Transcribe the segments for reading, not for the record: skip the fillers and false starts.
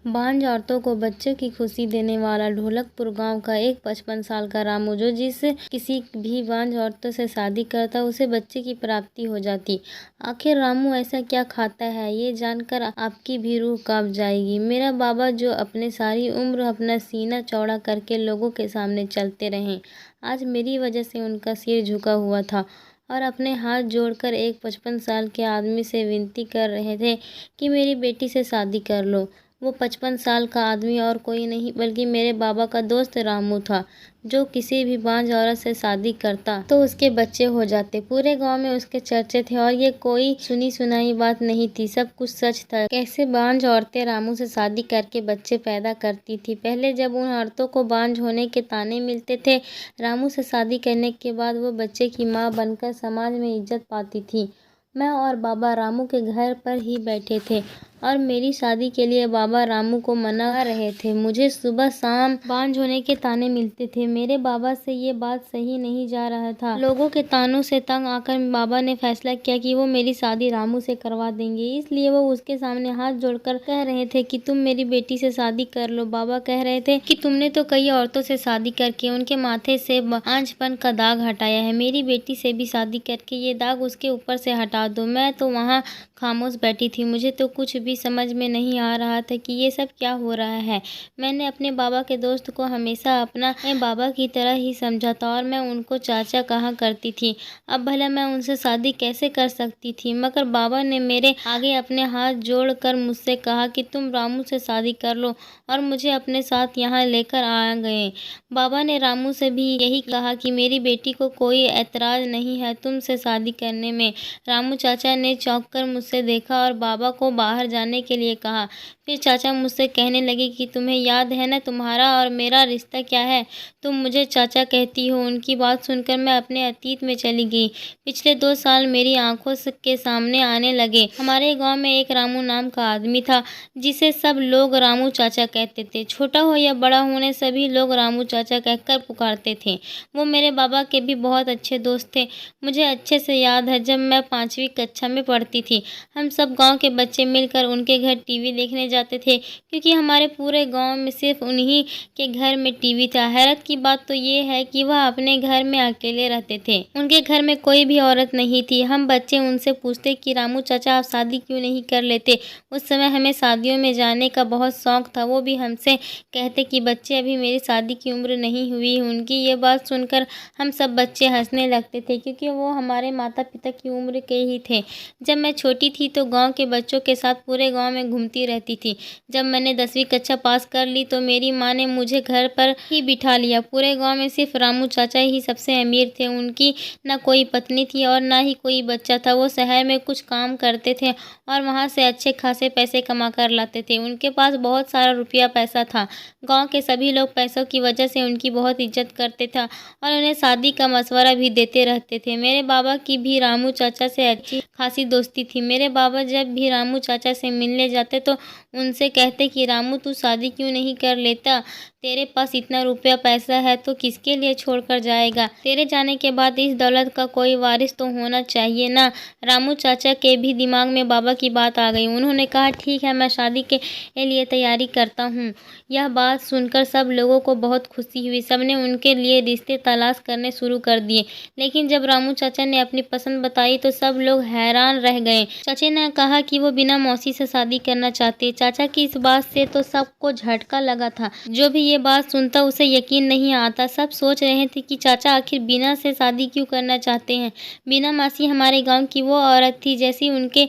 बांझ औरतों को बच्चे की खुशी देने वाला ढोलकपुर गांव का एक 55 साल का रामू जो जिस किसी भी बांझ औरतों से शादी करता उसे बच्चे की प्राप्ति हो जाती। आखिर रामू ऐसा क्या खाता है, ये जानकर आपकी भी रूह कांप जाएगी। मेरा बाबा जो अपने सारी उम्र अपना सीना चौड़ा करके लोगों के सामने चलते रहे, आज मेरी वजह से उनका सिर झुका हुआ था और अपने हाथ जोड़कर एक 55 साल के आदमी से विनती कर रहे थे कि मेरी बेटी से शादी कर लो। वो 55 साल का आदमी और कोई नहीं बल्कि मेरे बाबा का दोस्त रामू था, जो किसी भी बांझ औरत से शादी करता तो उसके बच्चे हो जाते। पूरे गांव में उसके चर्चे थे और ये कोई सुनी सुनाई बात नहीं थी, सब कुछ सच था। कैसे बांझ औरतें रामू से शादी करके बच्चे पैदा करती थी। पहले जब उन औरतों को बांझ होने के ताने मिलते थे, रामू से शादी करने के बाद वो बच्चे की माँ बनकर समाज में इज्जत पाती थी। मैं और बाबा रामू के घर पर ही बैठे थे और मेरी शादी के लिए बाबा रामू को मना रहे थे। मुझे सुबह शाम बांझ होने के ताने मिलते थे। मेरे बाबा से ये बात सही नहीं जा रहा था। लोगों के तानों से तंग आकर बाबा ने फैसला किया कि वो मेरी शादी रामू से करवा देंगे। इसलिए वो उसके सामने हाथ जोड़कर कह रहे थे कि तुम मेरी बेटी से शादी कर लो। बाबा कह रहे थे कि तुमने तो कई औरतों से शादी करके उनके माथे से बांझपन का दाग हटाया है, मेरी बेटी से भी शादी करके ये दाग उसके ऊपर से हटा दो। मैं तो वहाँ खामोश बैठी थी, मुझे तो कुछ भी समझ में नहीं आ रहा था कि ये सब क्या हो रहा है। मैंने अपने बाबा के दोस्त को हमेशा अपना बाबा की तरह ही समझा था और मैं उनको चाचा कहा करती थी। अब भला मैं उनसे शादी कैसे कर सकती थी, मगर बाबा ने मेरे आगे अपने हाथ जोड़कर मुझसे कहा कि तुम रामू से शादी कर लो और मुझे अपने साथ यहाँ लेकर आ गए। बाबा ने रामू से भी यही कहा कि मेरी बेटी को कोई ऐतराज नहीं है तुमसे शादी करने में। रामू चाचा ने चौंक कर मुझसे देखा और बाबा को बाहर जाने के लिए कहा। फिर चाचा मुझसे कहने लगे कि तुम्हें याद है ना तुम्हारा और मेरा रिश्ता क्या है, तुम मुझे चाचा कहती हो। उनकी बात सुनकर मैं अपने अतीत में चली गई। पिछले 2 साल मेरी आंखों के सामने आने लगे। हमारे गांव में एक रामू नाम का आदमी था जिसे सब लोग रामू चाचा कहते थे। छोटा हो या बड़ा होने सभी लोग रामू चाचा कहकर पुकारते थे। वो मेरे बाबा के भी बहुत अच्छे दोस्त थे। मुझे अच्छे से याद है जब मैं 5वीं कक्षा में पढ़ती थी, हम सब गांव के बच्चे मिलकर उनके घर टीवी देखने जाते थे, क्योंकि हमारे पूरे गांव में सिर्फ उन्हीं के घर में टीवी था। हैरत की बात तो ये है कि वह अपने घर में अकेले रहते थे, उनके घर में कोई भी औरत नहीं थी। हम बच्चे उनसे पूछते कि रामू चाचा आप शादी क्यों नहीं कर लेते। उस समय हमें शादियों में जाने का बहुत शौक था। वो भी हमसे कहते कि बच्चे अभी मेरी शादी की उम्र नहीं हुई। उनकी ये बात सुनकर हम सब बच्चे हंसने लगते थे, क्योंकि वो हमारे माता पिता की उम्र के ही थे। जब मैं छोटी थी तो गांव के बच्चों के साथ पूरे गांव में घूमती रहती थी। जब मैंने 10वीं कक्षा पास कर ली तो मेरी माँ ने मुझे घर पर ही बिठा लिया। पूरे गांव में सिर्फ रामू चाचा ही सबसे अमीर थे। उनकी ना कोई पत्नी थी और ना ही कोई बच्चा था। वो शहर में कुछ काम करते थे और वहाँ से अच्छे खासे पैसे कमा कर लाते थे। उनके पास बहुत सारा रुपया पैसा था। गाँव के सभी लोग पैसों की वजह से उनकी बहुत इज्जत करते थे और उन्हें शादी का मशवरा भी देते रहते थे। मेरे बाबा की भी रामू चाचा से अच्छी खासी दोस्ती थी। मेरे बाबा जब भी रामू चाचा से मिलने जाते तो उनसे कहते कि रामू तू शादी क्यों नहीं कर लेता, तेरे पास इतना रुपया पैसा है तो किसके लिए छोड़कर जाएगा। तेरे जाने के बाद इस दौलत का कोई वारिस तो होना चाहिए ना। रामू चाचा के भी दिमाग में बाबा की बात आ गई। उन्होंने कहा ठीक है, मैं शादी के लिए तैयारी करता हूँ। यह बात सुनकर सब लोगों को बहुत खुशी हुई। सबने उनके लिए रिश्ते तलाश करने शुरू कर दिए। लेकिन जब रामू चाचा ने अपनी पसंद बताई तो सब लोग हैरान रह गए। चाचा ने कहा कि वो बिना मौसी से शादी करना चाहते। चाचा की इस बात से तो सबको झटका लगा था। जो भी ये बात सुनता उसे यकीन नहीं आता। सब सोच रहे थे कि चाचा आखिर बीना से शादी क्यों करना चाहते हैं। बीना मासी हमारे गाँव की वो औरत थी जैसी उनके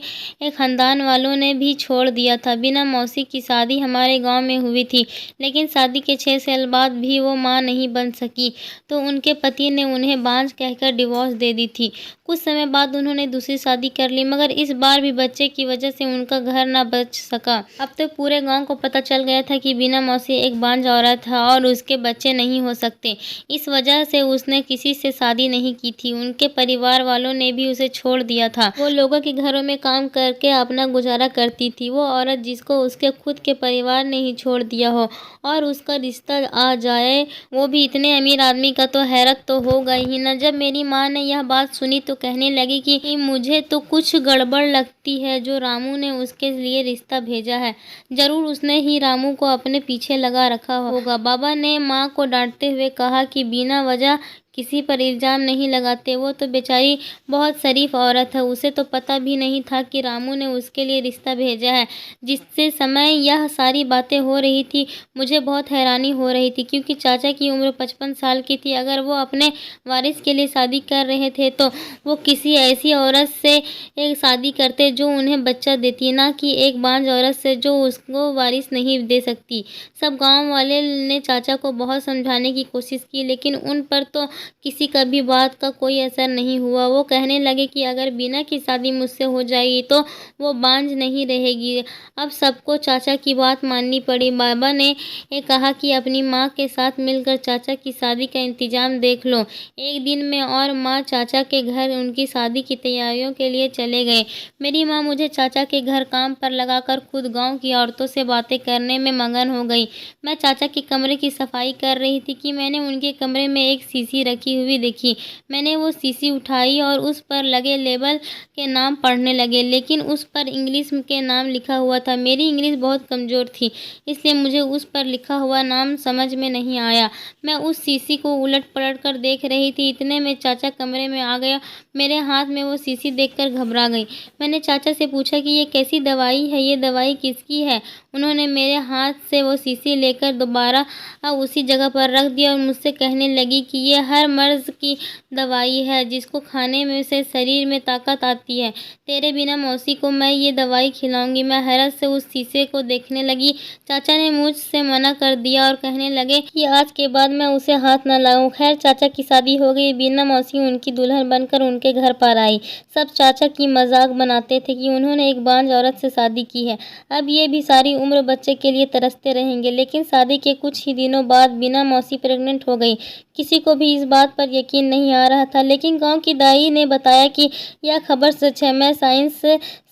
खानदान वालों ने भी छोड़ दिया था। बीना मौसी की शादी हमारे गाँव में हुई थी, लेकिन शादी के 6 साल बाद भी वो माँ नहीं बन सकी तो उनके पति ने उन्हें बांझ कहकर डिवोर्स दे दी थी। कुछ समय बाद उन्होंने दूसरी शादी कर ली, मगर इस बार भी बच्चे की वजह से उनका घर ना बच सका। अब तो पूरे गांव को पता चल गया था कि बीना मौसी एक बांझ औरत है और उसके बच्चे नहीं हो सकते। इस वजह से उसने किसी से शादी नहीं की थी। उनके परिवार वालों ने भी उसे छोड़ दिया था। वो लोगों के घरों में काम करके अपना गुजारा करती थी। वो औरत जिसको उसके खुद के परिवार ने ही छोड़ दिया हो और उसका रिश्ता आ जाए, वो भी इतने अमीर आदमी का, तो हैरत तो हो गई ही ना। जब मेरी माँ ने यह बात सुनी तो कहने लगी कि मुझे तो कुछ गड़बड़ लगती है जो रामू ने उसके लिए रिश्ता भेजा है। ज़रूर उसने ही रामू को अपने पीछे लगा रखा होगा। बाबा ने माँ को डांटते हुए कहा कि बिना वजह किसी पर इल्ज़ाम नहीं लगाते, वो तो बेचारी बहुत शरीफ औरत है, उसे तो पता भी नहीं था कि रामू ने उसके लिए रिश्ता भेजा है। जिससे समय यह सारी बातें हो रही थी, मुझे बहुत हैरानी हो रही थी, क्योंकि चाचा की उम्र 55 साल की थी। अगर वो अपने वारिस के लिए शादी कर रहे थे तो वो किसी ऐसी औरत से एक शादी करते जो उन्हें बच्चा देती, ना कि एक बांझ औरत से जो उसको वारिस नहीं दे सकती। सब गांव वाले ने चाचा को बहुत समझाने की कोशिश की, लेकिन उन पर तो किसी का भी बात का कोई असर नहीं हुआ। वो कहने लगे कि अगर बीना की शादी मुझसे हो जाएगी तो वो बांझ नहीं रहेगी। अब सबको चाचा की बात माननी पड़ी। बाबा ने कहा कि अपनी माँ के साथ मिलकर चाचा की शादी का इंतजाम देख लो। एक दिन में और माँ चाचा के घर उनकी शादी की तैयारियों के लिए चले गए। मेरी माँ मुझे चाचा के घर काम पर लगाकर खुद गाँव की औरतों से बातें करने में मगन हो गई। मैं चाचा के कमरे की सफाई कर रही थी कि मैंने उनके कमरे में एक शीशी रखी हुई देखी। मैंने वो शीशी उठाई और उस पर लगे लेबल के नाम पढ़ने लगे, लेकिन उस पर इंग्लिश के नाम लिखा हुआ था। मेरी इंग्लिश बहुत कमज़ोर थी, इसलिए मुझे उस पर लिखा हुआ नाम समझ में नहीं आया। मैं उस शीशी को उलट पलट कर देख रही थी, इतने में चाचा कमरे में आ गया। मेरे हाथ में वो शीशी देखकर घबरा गई। मैंने चाचा से पूछा कि ये कैसी दवाई है, ये दवाई किसकी है? उन्होंने मेरे हाथ से वो शीशी लेकर दोबारा उसी जगह पर रख दिया और मुझसे कहने लगी कि ये हर मर्ज की दवाई है जिसको खाने में से शरीर में ताकत आती है। तेरे बिना मौसी को मैं ये दवाई खिलाऊंगी। मैं हैरत से उस शीशे को देखने लगी। चाचा ने मुझसे मना कर दिया और कहने लगे कि आज के बाद मैं उसे हाथ न लगाऊं। खैर, चाचा की शादी हो गई। बीना मौसी उनकी दुल्हन बनकर उनके घर पर आई। सब चाचा की मजाक बनाते थे कि उन्होंने एक बांझ औरत से शादी की है, अब ये भी सारी उम्र बच्चे के लिए तरसते रहेंगे। लेकिन शादी के कुछ ही दिनों बाद बीना मौसी प्रेग्नेंट हो गई। किसी को भी इस बात पर यकीन नहीं आ रहा था, लेकिन गांव की दाई ने बताया कि यह खबर सच है। मैं साइंस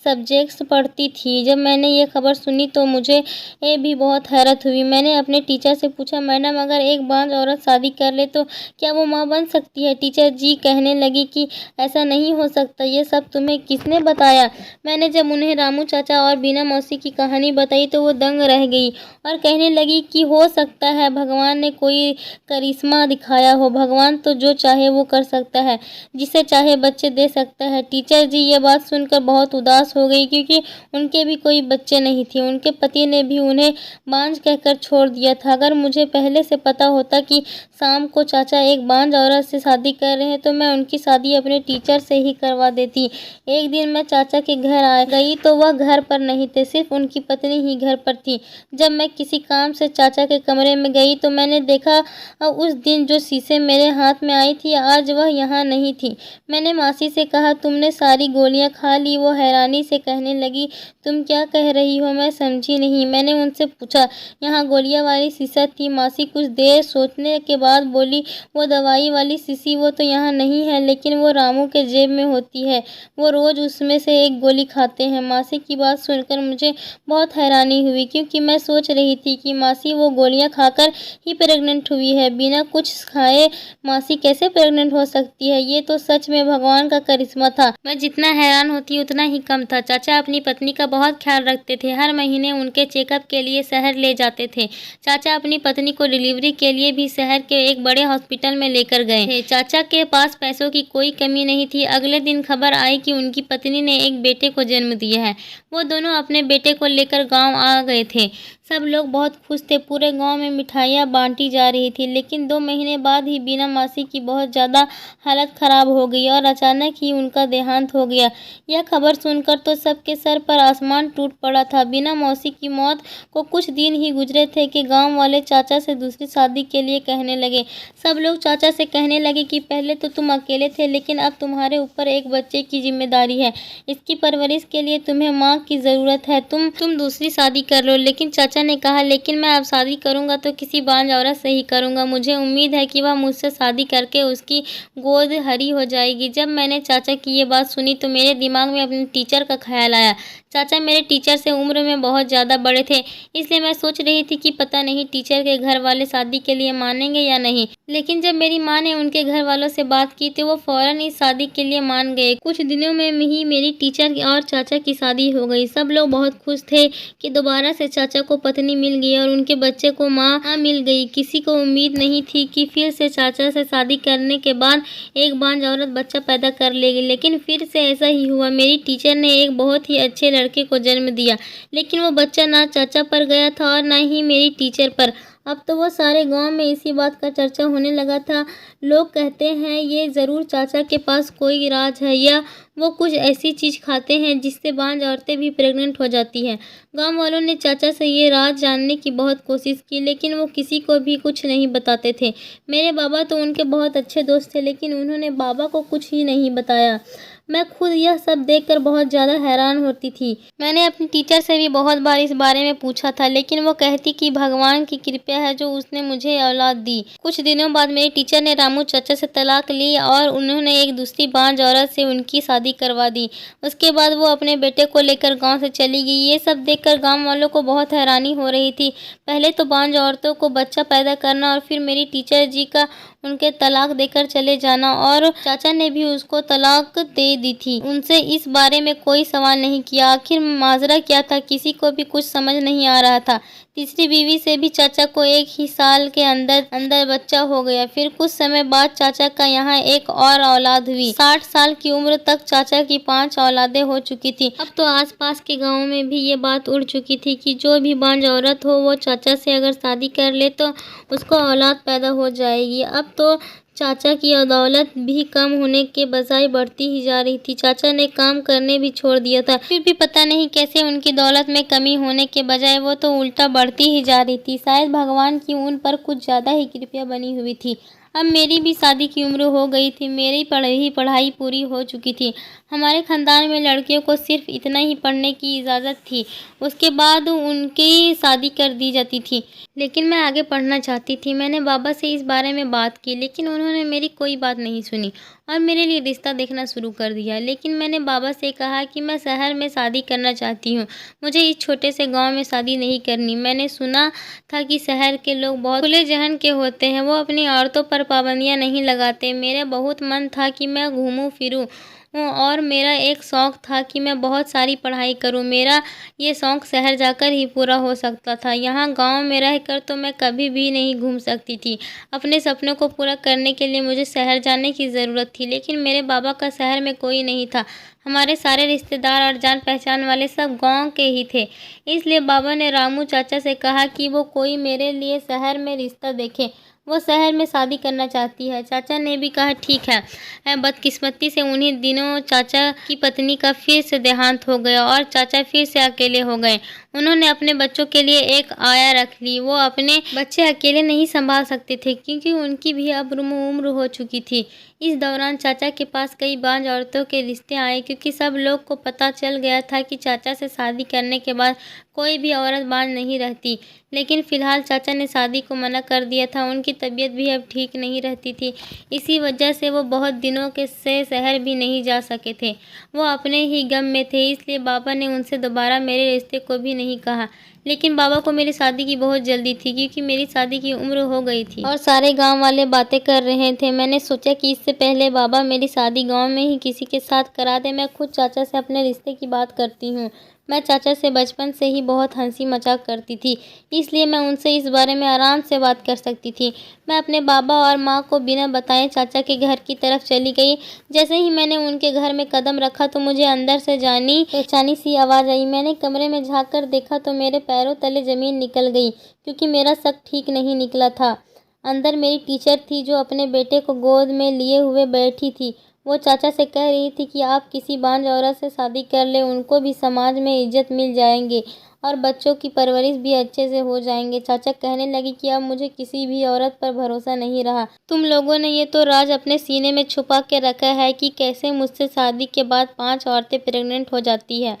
सब्जेक्ट्स पढ़ती थी। जब मैंने ये खबर सुनी तो मुझे भी बहुत हैरत हुई। मैंने अपने टीचर से पूछा, मैडम अगर एक बांझ औरत शादी कर ले तो क्या वो माँ बन सकती है? टीचर जी कहने लगी कि ऐसा नहीं हो सकता। ये सब तुम्हें किसने बताया? मैंने जब उन्हें रामू चाचा और बीना मौसी की कहानी बताई तो वो दंग रह गई और कहने लगी कि हो सकता है भगवान ने कोई करिश्मा दिखाया हो। भगवान तो जो चाहे वो कर सकता है, जिसे चाहे बच्चे दे सकता है। टीचर जी ये बात सुनकर बहुत उदास हो गई, क्योंकि उनके भी कोई बच्चे नहीं थे। उनके पति ने भी उन्हें बांझ कहकर छोड़ दिया था। अगर मुझे पहले से पता होता कि शाम को चाचा एक बांझ औरत से शादी कर रहे हैं तो मैं उनकी शादी अपने टीचर से ही करवा देती। एक दिन मैं चाचा के घर आ गई तो वह घर पर नहीं थे, सिर्फ उनकी पत्नी ही घर पर थी। जब मैं किसी काम से चाचा के कमरे में गई तो मैंने देखा उस दिन जो शीशे मेरे हाथ में आई थी आज वह यहाँ नहीं थी। मैंने मासी से कहा, तुमने सारी गोलियां खा ली? वो हैरानी से कहने लगी, तुम क्या कह रही हो? मैं समझी नहीं। मैंने उनसे पूछा, यहाँ गोलियां वाली शीशा थी। मासी कुछ देर सोचने के बाद बोली, वो दवाई वाली शीशी वो तो यहाँ नहीं है, लेकिन वो रामू के जेब में होती है। वो रोज उसमें से एक गोली खाते हैं। मासी की बात सुनकर मुझे बहुत हैरानी हुई, क्योंकि मैं सोच रही थी कि मासी वो गोलियां खाकर ही प्रेग्नेंट हुई है। बिना कुछ खाए मासी कैसे प्रेग्नेंट हो सकती है? ये तो सच में भगवान का करिश्मा था। मैं जितना हैरान होती उतना ही कम था। चाचा अपनी पत्नी का बहुत ख्याल रखते थे। हर महीने उनके चेकअप के लिए शहर ले जाते थे। चाचा अपनी पत्नी को डिलीवरी के लिए भी शहर के एक बड़े हॉस्पिटल में लेकर गए थे। चाचा के पास पैसों की कोई कमी नहीं थी। अगले दिन खबर आई कि उनकी पत्नी ने एक बेटे को जन्म दिया है। वो दोनों अपने बेटे को लेकर गाँव आ गए थे। सब लोग बहुत खुश थे। पूरे गांव में मिठाइयाँ बांटी जा रही थी। लेकिन 2 महीने बाद ही बीना मासी की बहुत ज़्यादा हालत ख़राब हो गई और अचानक ही उनका देहांत हो गया। यह खबर सुनकर तो सबके सर पर आसमान टूट पड़ा था। बीना मौसी की मौत को कुछ दिन ही गुजरे थे कि गांव वाले चाचा से दूसरी शादी के लिए कहने लगे। सब लोग चाचा से कहने लगे कि पहले तो तुम अकेले थे, लेकिन अब तुम्हारे ऊपर एक बच्चे की जिम्मेदारी है। इसकी परवरिश के लिए तुम्हें माँ की ज़रूरत है। तुम दूसरी शादी कर लो। लेकिन चाचा ने कहा, लेकिन मैं अब शादी करूंगा तो किसी बांझ औरत से ही करूंगा। मुझे उम्मीद है कि वह मुझसे शादी करके उसकी गोद हरी हो जाएगी। जब मैंने चाचा की ये बात सुनी तो मेरे दिमाग में अपने टीचर का ख्याल आया। चाचा मेरे टीचर से उम्र में बहुत ज़्यादा बड़े थे, इसलिए मैं सोच रही थी कि पता नहीं टीचर के घर वाले शादी के लिए मानेंगे या नहीं। लेकिन जब मेरी माँ ने उनके घर वालों से बात की तो वो फ़ौरन इस शादी के लिए मान गए। कुछ दिनों में ही मेरी टीचर और चाचा की शादी हो गई। सब लोग बहुत खुश थे कि दोबारा से चाचा को पत्नी मिल गई और उनके बच्चे को माँ मिल गई। किसी को उम्मीद नहीं थी कि फिर से चाचा से शादी करने के बाद एक बांझ औरत बच्चा पैदा कर लेगी, लेकिन फिर से ऐसा ही हुआ। मेरी टीचर ने एक बहुत ही अच्छे लड़के को जन्म दिया, लेकिन वो बच्चा ना चाचा पर गया था और ना ही मेरी टीचर पर। अब तो वो सारे गांव में इसी बात का चर्चा होने लगा था। लोग कहते हैं ये ज़रूर चाचा के पास कोई राज है, या वो कुछ ऐसी चीज़ खाते हैं जिससे बांझ औरतें भी प्रेग्नेंट हो जाती हैं। गांव वालों ने चाचा से ये राज जानने की बहुत कोशिश की, लेकिन वो किसी को भी कुछ नहीं बताते थे। मेरे बाबा तो उनके बहुत अच्छे दोस्त थे, लेकिन उन्होंने बाबा को कुछ ही नहीं बताया। मैं खुद यह सब देखकर बहुत ज़्यादा हैरान होती थी। मैंने अपनी टीचर से भी बहुत बार इस बारे में पूछा था, लेकिन वो कहती कि भगवान की कृपा है जो उसने मुझे औलाद दी। कुछ दिनों बाद मेरी टीचर ने रामू चाचा से तलाक ली और उन्होंने एक दूसरी बांझ औरत से उनकी शादी करवा दी। उसके बाद वो अपने बेटे को लेकर गाँव से चली गई। ये सब देखकर गाँव वालों को बहुत हैरानी हो रही थी। पहले तो बांझ औरतों को बच्चा पैदा करना और फिर मेरी टीचर जी का उनके तलाक देकर चले जाना, और चाचा ने भी उसको तलाक दे दी थी। उनसे इस बारे में कोई सवाल नहीं किया। आखिर माजरा क्या था, किसी को भी कुछ समझ नहीं आ रहा था। तीसरी बीवी से भी चाचा को एक ही साल के अंदर बच्चा हो गया। फिर कुछ समय बाद चाचा का यहाँ एक और औलाद हुई। 60 साल की उम्र तक चाचा की 5 औलादें हो चुकी थी। अब तो आसपास के गाँव में भी ये बात उड़ चुकी थी कि जो भी बांझ औरत हो वो चाचा से अगर शादी कर ले तो उसको औलाद पैदा हो जाएगी। अब तो चाचा की दौलत भी कम होने के बजाय बढ़ती ही जा रही थी। चाचा ने काम करने भी छोड़ दिया था, फिर भी पता नहीं कैसे उनकी दौलत में कमी होने के बजाय वो तो उल्टा बढ़ती ही जा रही थी। शायद भगवान की उन पर कुछ ज़्यादा ही कृपा बनी हुई थी। अब मेरी भी शादी की उम्र हो गई थी। मेरी पढ़ाई पूरी हो चुकी थी। हमारे ख़ानदान में लड़कियों को सिर्फ इतना ही पढ़ने की इजाज़त थी, उसके बाद उनकी शादी कर दी जाती थी। लेकिन मैं आगे पढ़ना चाहती थी। मैंने बाबा से इस बारे में बात की, लेकिन उन्होंने मेरी कोई बात नहीं सुनी और मेरे लिए रिश्ता देखना शुरू कर दिया। लेकिन मैंने बाबा से कहा कि मैं शहर में शादी करना चाहती हूँ, मुझे इस छोटे से गांव में शादी नहीं करनी। मैंने सुना था कि शहर के लोग बहुत खुले जहन के होते हैं, वो अपनी औरतों पर पाबंदियाँ नहीं लगाते। मेरा बहुत मन था कि मैं घूमूं फिरूं और मेरा एक शौक़ था कि मैं बहुत सारी पढ़ाई करूं। मेरा ये शौक़ शहर जाकर ही पूरा हो सकता था। यहाँ गांव में रहकर तो मैं कभी भी नहीं घूम सकती थी। अपने सपनों को पूरा करने के लिए मुझे शहर जाने की ज़रूरत थी, लेकिन मेरे बाबा का शहर में कोई नहीं था। हमारे सारे रिश्तेदार और जान पहचान वाले सब गांव के ही थे। इसलिए बाबा ने रामू चाचा से कहा कि वो कोई मेरे लिए शहर में रिश्ता देखे। वो शहर में शादी करना चाहती है। चाचा ने भी कहा ठीक है। बदकिस्मती से उन्हीं दिनों चाचा की पत्नी का फिर से देहांत हो गया और चाचा फिर से अकेले हो गए। उन्होंने अपने बच्चों के लिए एक आया रख ली। वो अपने बच्चे अकेले नहीं संभाल सकते थे क्योंकि उनकी भी अब उम्र हो चुकी थी। इस दौरान चाचा के पास कई बांझ औरतों के रिश्ते आए, क्योंकि सब लोग को पता चल गया था कि चाचा से शादी करने के बाद कोई भी औरत बांझ नहीं रहती। लेकिन फ़िलहाल चाचा ने शादी को मना कर दिया था। उनकी तबीयत भी अब ठीक नहीं रहती थी। इसी वजह से वो बहुत दिनों से शहर भी नहीं जा सके थे। वो अपने ही गम में थे, इसलिए बाबा ने उनसे दोबारा मेरे रिश्ते को भी नहीं कहा। लेकिन बाबा को मेरी शादी की बहुत जल्दी थी, क्योंकि मेरी शादी की उम्र हो गई थी और सारे गांव वाले बातें कर रहे थे। मैंने सोचा कि इससे पहले बाबा मेरी शादी गांव में ही किसी के साथ करा दे, मैं खुद चाचा से अपने रिश्ते की बात करती हूँ। मैं चाचा से बचपन से ही बहुत हंसी मजाक करती थी, इसलिए मैं उनसे इस बारे में आराम से बात कर सकती थी। मैं अपने बाबा और माँ को बिना बताए चाचा के घर की तरफ चली गई। जैसे ही मैंने उनके घर में कदम रखा तो मुझे अंदर से जानी पहचानी सी आवाज़ आई। मैंने कमरे में झाँक कर देखा तो मेरे पैरों तले ज़मीन निकल गई, क्योंकि मेरा शक ठीक नहीं निकला था। अंदर मेरी टीचर थी जो अपने बेटे को गोद में लिए हुए बैठी थी। वो चाचा से कह रही थी कि आप किसी बांझ औरत से शादी कर ले, उनको भी समाज में इज्जत मिल जाएंगे और बच्चों की परवरिश भी अच्छे से हो जाएंगे। चाचा कहने लगी कि अब मुझे किसी भी औरत पर भरोसा नहीं रहा। तुम लोगों ने ये तो राज अपने सीने में छुपा के रखा है कि कैसे मुझसे शादी के बाद 5 औरतें प्रेग्नेंट हो जाती है।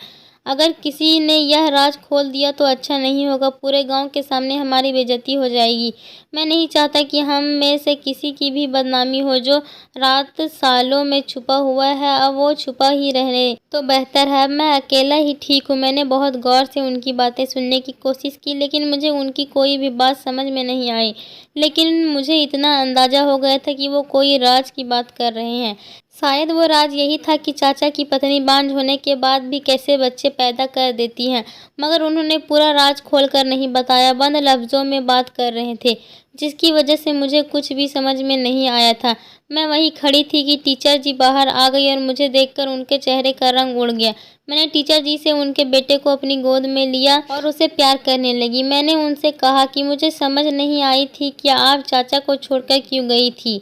अगर किसी ने यह राज खोल दिया तो अच्छा नहीं होगा, पूरे गांव के सामने हमारी बेइज्जती हो जाएगी। मैं नहीं चाहता कि हम में से किसी की भी बदनामी हो। जो रात सालों में छुपा हुआ है अब वो छुपा ही रहे तो बेहतर है। मैं अकेला ही ठीक हूँ। मैंने बहुत गौर से उनकी बातें सुनने की कोशिश की, लेकिन मुझे उनकी कोई भी बात समझ में नहीं आई। लेकिन मुझे इतना अंदाजा हो गया था कि वो कोई राज की बात कर रहे हैं। शायद वो राज यही था कि चाचा की पत्नी बांझ होने के बाद भी कैसे बच्चे पैदा कर देती हैं। मगर उन्होंने पूरा राज खोलकर नहीं बताया, बंद लफ्जों में बात कर रहे थे, जिसकी वजह से मुझे कुछ भी समझ में नहीं आया था। मैं वहीं खड़ी थी कि टीचर जी बाहर आ गई और मुझे देखकर उनके चेहरे का रंग उड़ गया। मैंने टीचर जी से उनके बेटे को अपनी गोद में लिया और उसे प्यार करने लगी। मैंने उनसे कहा कि मुझे समझ नहीं आई थी कि आप चाचा को छोड़कर क्यों गई थी,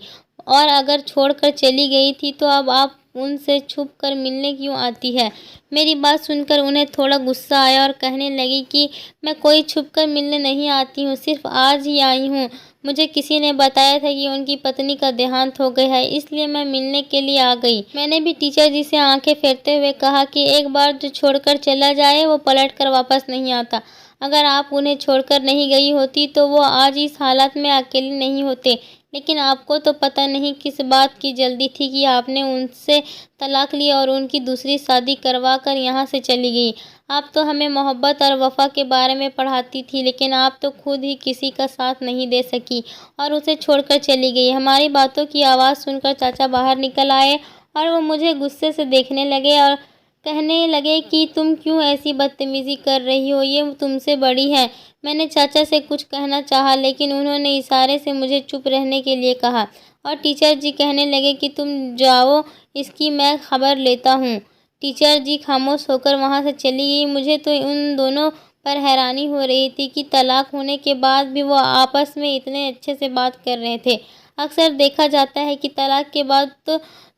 और अगर छोड़कर चली गई थी तो अब आप उनसे छुप कर मिलने क्यों आती है। मेरी बात सुनकर उन्हें थोड़ा गुस्सा आया और कहने लगी कि मैं कोई छुप कर मिलने नहीं आती हूँ, सिर्फ आज ही आई हूँ। मुझे किसी ने बताया था कि उनकी पत्नी का देहांत हो गया है, इसलिए मैं मिलने के लिए आ गई। मैंने भी टीचर जी से आंखें फेरते हुए कहा कि एक बार जो छोड़कर चला जाए वो पलट कर वापस नहीं आता। अगर आप उन्हें छोड़कर नहीं गई होती तो वो आज इस हालत में अकेले नहीं होते। लेकिन आपको तो पता नहीं किस बात की जल्दी थी कि आपने उनसे तलाक लिया और उनकी दूसरी शादी करवा कर यहाँ से चली गई। आप तो हमें मोहब्बत और वफा के बारे में पढ़ाती थी, लेकिन आप तो खुद ही किसी का साथ नहीं दे सकी और उसे छोड़कर चली गई। हमारी बातों की आवाज़ सुनकर चाचा बाहर निकल आए और वो मुझे गुस्से से देखने लगे और कहने लगे कि तुम क्यों ऐसी बदतमीज़ी कर रही हो, ये तुमसे बड़ी है। मैंने चाचा से कुछ कहना चाहा, लेकिन उन्होंने इशारे से मुझे चुप रहने के लिए कहा और टीचर जी कहने लगे कि तुम जाओ, इसकी मैं खबर लेता हूँ। टीचर जी खामोश होकर वहाँ से चली गई। मुझे तो उन दोनों पर हैरानी हो रही थी कि तलाक होने के बाद भी वो आपस में इतने अच्छे से बात कर रहे थे। अक्सर देखा जाता है कि तलाक के बाद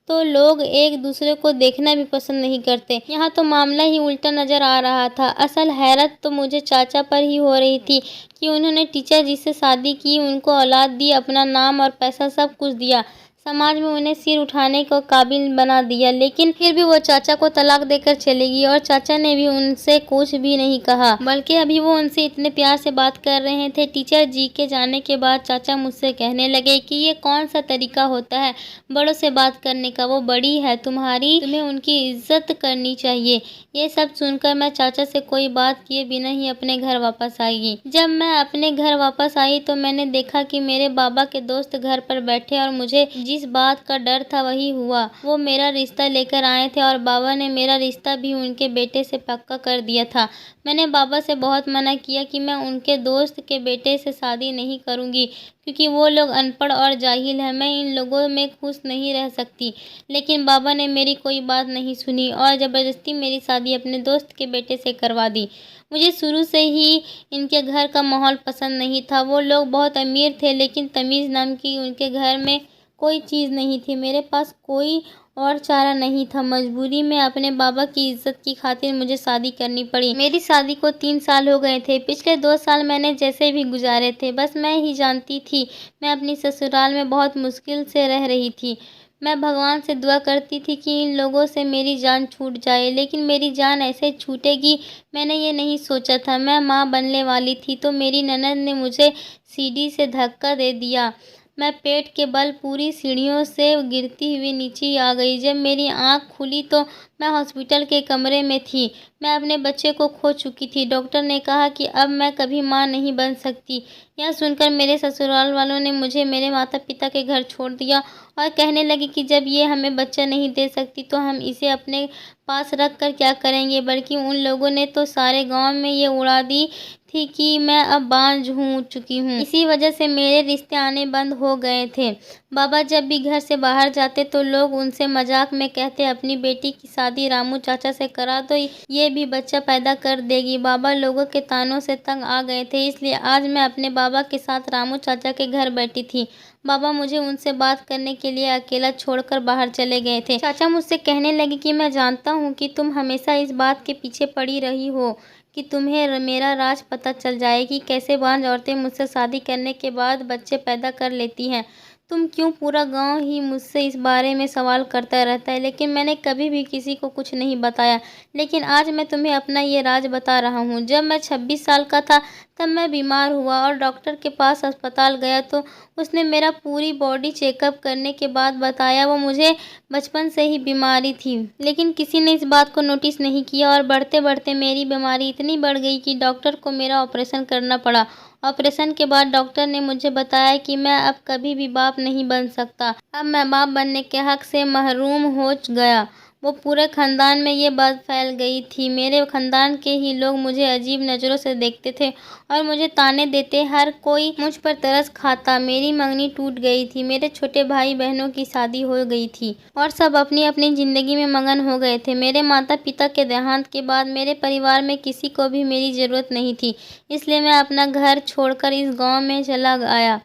तो लोग एक दूसरे को देखना भी पसंद नहीं करते। यहाँ तो मामला ही उल्टा नज़र आ रहा था। असल हैरत तो मुझे चाचा पर ही हो रही थी कि उन्होंने टीचर जी से शादी की, उनको औलाद दी, अपना नाम और पैसा सब कुछ दिया, समाज में उन्हें सिर उठाने को काबिल बना दिया, लेकिन फिर भी वो चाचा को तलाक देकर चलेगी और चाचा ने भी उनसे कुछ भी नहीं कहा, बल्कि अभी वो उनसे इतने प्यार से बात कर रहे थे। टीचर जी के जाने के बाद चाचा मुझसे कहने लगे कि ये कौन सा तरीका होता है बड़ों से बात करने का, वो बड़ी है तुम्हें उनकी इज्जत करनी चाहिए। ये सब सुनकर मैं चाचा से कोई बात किए बिना ही अपने घर वापस आई। जब मैं अपने घर वापस आई तो मैंने देखा कि मेरे बाबा के दोस्त घर पर बैठे और मुझे जिस बात का डर था वही हुआ। वो मेरा रिश्ता लेकर आए थे और बाबा ने मेरा रिश्ता भी उनके बेटे से पक्का कर दिया था। मैंने बाबा से बहुत मना किया कि मैं उनके दोस्त के बेटे से शादी नहीं करूंगी, क्योंकि वो लोग अनपढ़ और जाहिल हैं, मैं इन लोगों में खुश नहीं रह सकती। लेकिन बाबा ने मेरी कोई बात नहीं सुनी और ज़बरदस्ती मेरी शादी अपने दोस्त के बेटे से करवा दी। मुझे शुरू से ही इनके घर का माहौल पसंद नहीं था। वो लोग बहुत अमीर थे, लेकिन तमीज़ नाम की उनके घर में कोई चीज़ नहीं थी। मेरे पास कोई और चारा नहीं था। मजबूरी में अपने बाबा की इज्जत की खातिर मुझे शादी करनी पड़ी। मेरी शादी को 3 साल हो गए थे। पिछले 2 साल मैंने जैसे भी गुजारे थे, बस मैं ही जानती थी। मैं अपनी ससुराल में बहुत मुश्किल से रह रही थी। मैं भगवान से दुआ करती थी कि इन लोगों से मेरी जान छूट जाए, लेकिन मेरी जान ऐसे छूटेगी मैंने ये नहीं सोचा था। मैं माँ बनने वाली थी तो मेरी ननद ने मुझे सीढ़ी से धक्का दे दिया। मैं पेट के बल पूरी सीढ़ियों से गिरती हुई नीचे आ गई। जब मेरी आँख खुली तो मैं हॉस्पिटल के कमरे में थी। मैं अपने बच्चे को खो चुकी थी। डॉक्टर ने कहा कि अब मैं कभी माँ नहीं बन सकती। यह सुनकर मेरे ससुराल वालों ने मुझे मेरे माता पिता के घर छोड़ दिया और कहने लगे कि जब ये हमें बच्चा नहीं दे सकती तो हम इसे अपने पास रख कर क्या करेंगे। बल्कि उन लोगों ने तो सारे गांव में ये उड़ा दी थी कि मैं अब बांझ हो चुकी हूँ। इसी वजह से मेरे रिश्ते आने बंद हो गए थे। बाबा जब भी घर से बाहर जाते तो लोग उनसे मजाक में कहते, अपनी बेटी की शादी रामू चाचा से करा दो, ये भी बच्चा पैदा कर देगी। बाबा लोगों के तानों से तंग आ गए थे, इसलिए आज मैं अपने बाबा के साथ रामू चाचा के घर बैठी थी। बाबा मुझे उनसे बात करने के लिए अकेला छोड़कर बाहर चले गए थे। चाचा मुझसे कहने लगे कि मैं जानता हूँ कि तुम हमेशा इस बात के पीछे पड़ी रही हो कि तुम्हें मेरा राज पता चल जाए कि कैसे बांझ औरतें मुझसे शादी करने के बाद बच्चे पैदा कर लेती हैं। तुम क्यों, पूरा गांव ही मुझसे इस बारे में सवाल करता रहता है, लेकिन मैंने कभी भी किसी को कुछ नहीं बताया। लेकिन आज मैं तुम्हें अपना ये राज बता रहा हूँ। जब मैं 26 साल का था तब मैं बीमार हुआ और डॉक्टर के पास अस्पताल गया तो उसने मेरा पूरी बॉडी चेकअप करने के बाद बताया वो मुझे बचपन से ही बीमारी थी। लेकिन किसी ने इस बात को नोटिस नहीं किया और बढ़ते बढ़ते मेरी बीमारी इतनी बढ़ गई कि डॉक्टर को मेरा ऑपरेशन करना पड़ा। ऑपरेशन के बाद डॉक्टर ने मुझे बताया कि मैं अब कभी भी बाप नहीं बन सकता। अब मैं बाप बनने के हक से महरूम हो गया। वो पूरे खानदान में ये बात फैल गई थी। मेरे खानदान के ही लोग मुझे अजीब नज़रों से देखते थे और मुझे ताने देते। हर कोई मुझ पर तरस खाता। मेरी मंगनी टूट गई थी। मेरे छोटे भाई बहनों की शादी हो गई थी और सब अपनी अपनी ज़िंदगी में मगन हो गए थे। मेरे माता पिता के देहांत के बाद मेरे परिवार में किसी को भी मेरी ज़रूरत नहीं थी। इसलिए मैं अपना घर छोड़कर इस गांव में चला आया।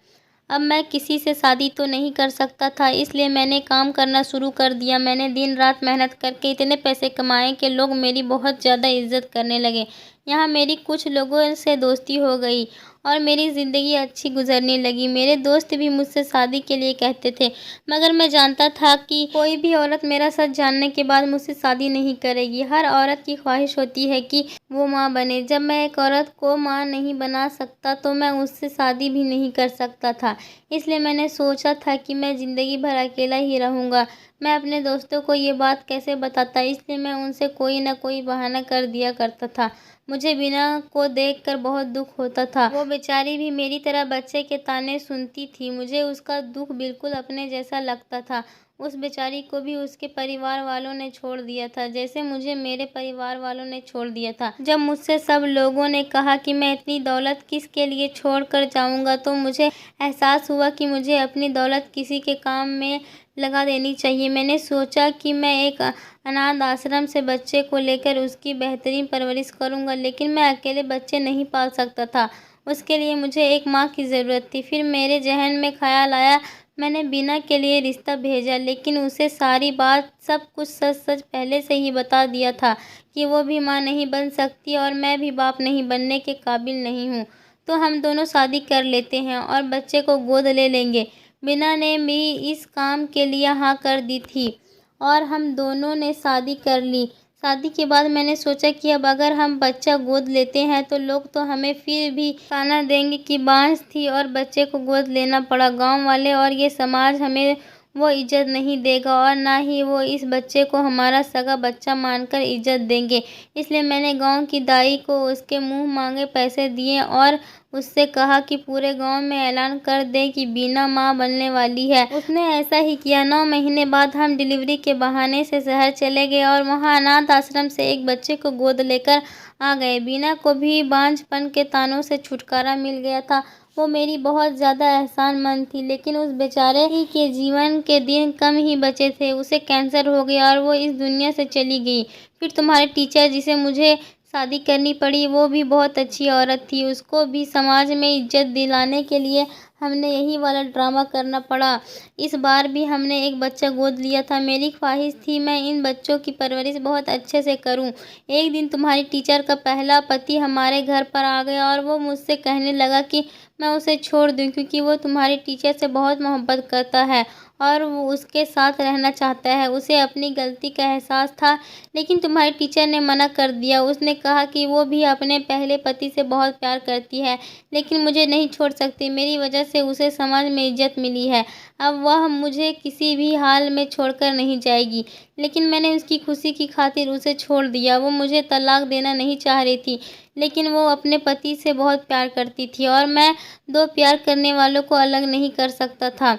अब मैं किसी से शादी तो नहीं कर सकता था, इसलिए मैंने काम करना शुरू कर दिया। मैंने दिन रात मेहनत करके इतने पैसे कमाए कि लोग मेरी बहुत ज़्यादा इज्जत करने लगे। यहाँ मेरी कुछ लोगों से दोस्ती हो गई और मेरी ज़िंदगी अच्छी गुजरने लगी। मेरे दोस्त भी मुझसे शादी के लिए कहते थे, मगर मैं जानता था कि कोई भी औरत मेरा सच जानने के बाद मुझसे शादी नहीं करेगी। हर औरत की ख्वाहिश होती है कि वो माँ बने। जब मैं एक औरत को माँ नहीं बना सकता तो मैं उससे शादी भी नहीं कर सकता था। इसलिए मैंने सोचा था कि मैं ज़िंदगी भर अकेला ही रहूँगा। मैं अपने दोस्तों को ये बात कैसे बताता, इसलिए मैं उनसे कोई न कोई बहाना कर दिया करता था। मुझे बीना को देखकर बहुत दुख होता था। वो बेचारी भी मेरी तरह बच्चे के ताने सुनती थी। मुझे उसका दुख बिल्कुल अपने जैसा लगता था। उस बेचारी को भी उसके परिवार वालों ने छोड़ दिया था, जैसे मुझे मेरे परिवार वालों ने छोड़ दिया था। जब मुझसे सब लोगों ने कहा कि मैं इतनी दौलत किसके लिए छोड़ कर जाऊँगा तो मुझे एहसास हुआ कि मुझे अपनी दौलत किसी के काम में लगा देनी चाहिए। मैंने सोचा कि मैं एक अनाथ आश्रम से बच्चे को लेकर उसकी बेहतरीन परवरिश करूँगा, लेकिन मैं अकेले बच्चे नहीं पाल सकता था। उसके लिए मुझे एक माँ की ज़रूरत थी। फिर मेरे जहन में ख्याल आया। मैंने बीना के लिए रिश्ता भेजा, लेकिन उसे सारी बात सब कुछ सच सच पहले से ही बता दिया था कि वो भी माँ नहीं बन सकती और मैं भी बाप नहीं बनने के काबिल नहीं हूँ। तो हम दोनों शादी कर लेते हैं और बच्चे को गोद ले लेंगे। बीना ने भी इस काम के लिए हाँ कर दी थी और हम दोनों ने शादी कर ली। शादी के बाद मैंने सोचा कि अब अगर हम बच्चा गोद लेते हैं तो लोग तो हमें फिर भी ताना देंगे कि बांझ थी और बच्चे को गोद लेना पड़ा। गांव वाले और ये समाज हमें वो इज्जत नहीं देगा और ना ही वो इस बच्चे को हमारा सगा बच्चा मानकर इज्जत देंगे। इसलिए मैंने गांव की दाई को उसके मुंह मांगे पैसे दिए और उससे कहा कि पूरे गांव में ऐलान कर दे कि बीना माँ बनने वाली है। उसने ऐसा ही किया। 9 महीने बाद हम डिलीवरी के बहाने से शहर चले गए और वहाँ अनाथ आश्रम से एक बच्चे को गोद लेकर आ गए। बीना को भी बांझपन के तानों से छुटकारा मिल गया था। वो मेरी बहुत ज़्यादा एहसानमंद थी, लेकिन उस बेचारे ही के जीवन के दिन कम ही बचे थे। उसे कैंसर हो गया और वो इस दुनिया से चली गई। फिर तुम्हारे टीचर जिसे मुझे शादी करनी पड़ी, वो भी बहुत अच्छी औरत थी। उसको भी समाज में इज्जत दिलाने के लिए हमने यही वाला ड्रामा करना पड़ा। इस बार भी हमने एक बच्चा गोद लिया था। मेरी ख्वाहिश थी मैं इन बच्चों की परवरिश बहुत अच्छे से करूं। एक दिन तुम्हारी टीचर का पहला पति हमारे घर पर आ गया और वो मुझसे कहने लगा कि मैं उसे छोड़ दूं क्योंकि वो तुम्हारी टीचर से बहुत मोहब्बत करता है और वो उसके साथ रहना चाहता है। उसे अपनी गलती का एहसास था, लेकिन तुम्हारी टीचर ने मना कर दिया। उसने कहा कि वो भी अपने पहले पति से बहुत प्यार करती है, लेकिन मुझे नहीं छोड़ सकती। मेरी वजह से उसे समाज में इज्जत मिली है। अब वह मुझे किसी भी हाल में छोड़कर नहीं जाएगी। लेकिन मैंने उसकी खुशी की खातिर उसे छोड़ दिया। वो मुझे तलाक देना नहीं चाह रही थी, लेकिन वो अपने पति से बहुत प्यार करती थी और मैं 2 प्यार करने वालों को अलग नहीं कर सकता था।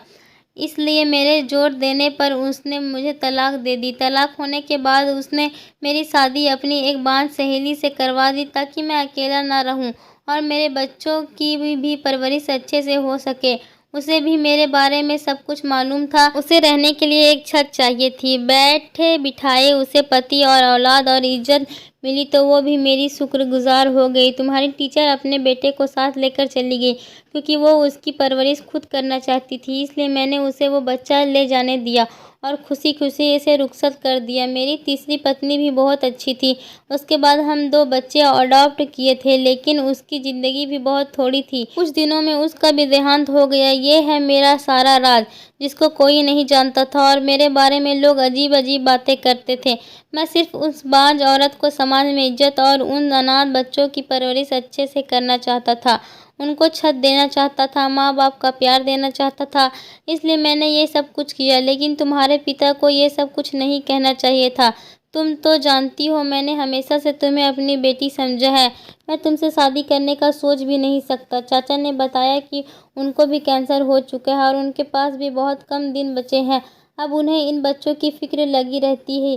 इसलिए मेरे जोर देने पर उसने मुझे तलाक दे दी। तलाक होने के बाद उसने मेरी शादी अपनी एक बांझ सहेली से करवा दी ताकि मैं अकेला ना रहूं और मेरे बच्चों की भी परवरिश अच्छे से हो सके। उसे भी मेरे बारे में सब कुछ मालूम था। उसे रहने के लिए एक छत चाहिए थी। बैठे बिठाए उसे पति और औलाद और इज्जत मिली तो वो भी मेरी शुक्रगुजार हो गई। तुम्हारी टीचर अपने बेटे को साथ लेकर चली गई क्योंकि वो उसकी परवरिश खुद करना चाहती थी। इसलिए मैंने उसे वो बच्चा ले जाने दिया और खुशी खुशी इसे रुखसत कर दिया। मेरी तीसरी पत्नी भी बहुत अच्छी थी। उसके बाद हम 2 बच्चे अडॉप्ट किए थे, लेकिन उसकी ज़िंदगी भी बहुत थोड़ी थी। कुछ दिनों में उसका भी देहांत हो गया। ये है मेरा सारा राज, जिसको कोई नहीं जानता था और मेरे बारे में लोग अजीब अजीब बातें करते थे। मैं सिर्फ उस बाँझ औरत को समाज में इज्जत और उन अनाथ बच्चों की परवरिश अच्छे से करना चाहता था। उनको छत देना चाहता था, माँ बाप का प्यार देना चाहता था, इसलिए मैंने ये सब कुछ किया। लेकिन तुम्हारे पिता को ये सब कुछ नहीं कहना चाहिए था। तुम तो जानती हो, मैंने हमेशा से तुम्हें अपनी बेटी समझा है। मैं तुमसे शादी करने का सोच भी नहीं सकता। चाचा ने बताया कि उनको भी कैंसर हो चुका है और उनके पास भी बहुत कम दिन बचे हैं। अब उन्हें इन बच्चों की फिक्र लगी रहती है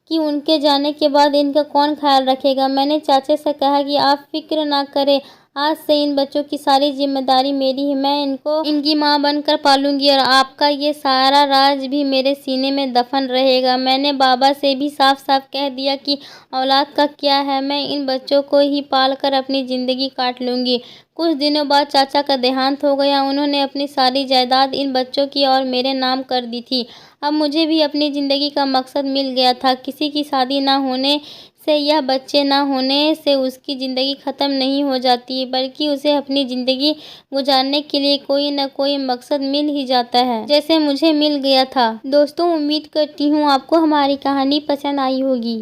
कि उनके जाने के बाद इनका कौन ख्याल रखेगा। मैंने चाचा से कहा कि आप फिक्र ना करें, आज से इन बच्चों की सारी जिम्मेदारी मेरी है। मैं इनको इनकी माँ बनकर पालूंगी और आपका ये सारा राज भी मेरे सीने में दफन रहेगा। मैंने बाबा से भी साफ साफ कह दिया कि औलाद का क्या है, मैं इन बच्चों को ही पाल कर अपनी ज़िंदगी काट लूँगी। कुछ दिनों बाद चाचा का देहांत हो गया। उन्होंने अपनी सारी जायदाद इन बच्चों की और मेरे नाम कर दी थी। अब मुझे भी अपनी ज़िंदगी का मकसद मिल गया था। किसी की शादी ना होने से या बच्चे ना होने से उसकी ज़िंदगी ख़त्म नहीं हो जाती, बल्कि उसे अपनी ज़िंदगी गुजारने के लिए कोई न कोई मकसद मिल ही जाता है, जैसे मुझे मिल गया था। दोस्तों, उम्मीद करती हूँ आपको हमारी कहानी पसंद आई होगी।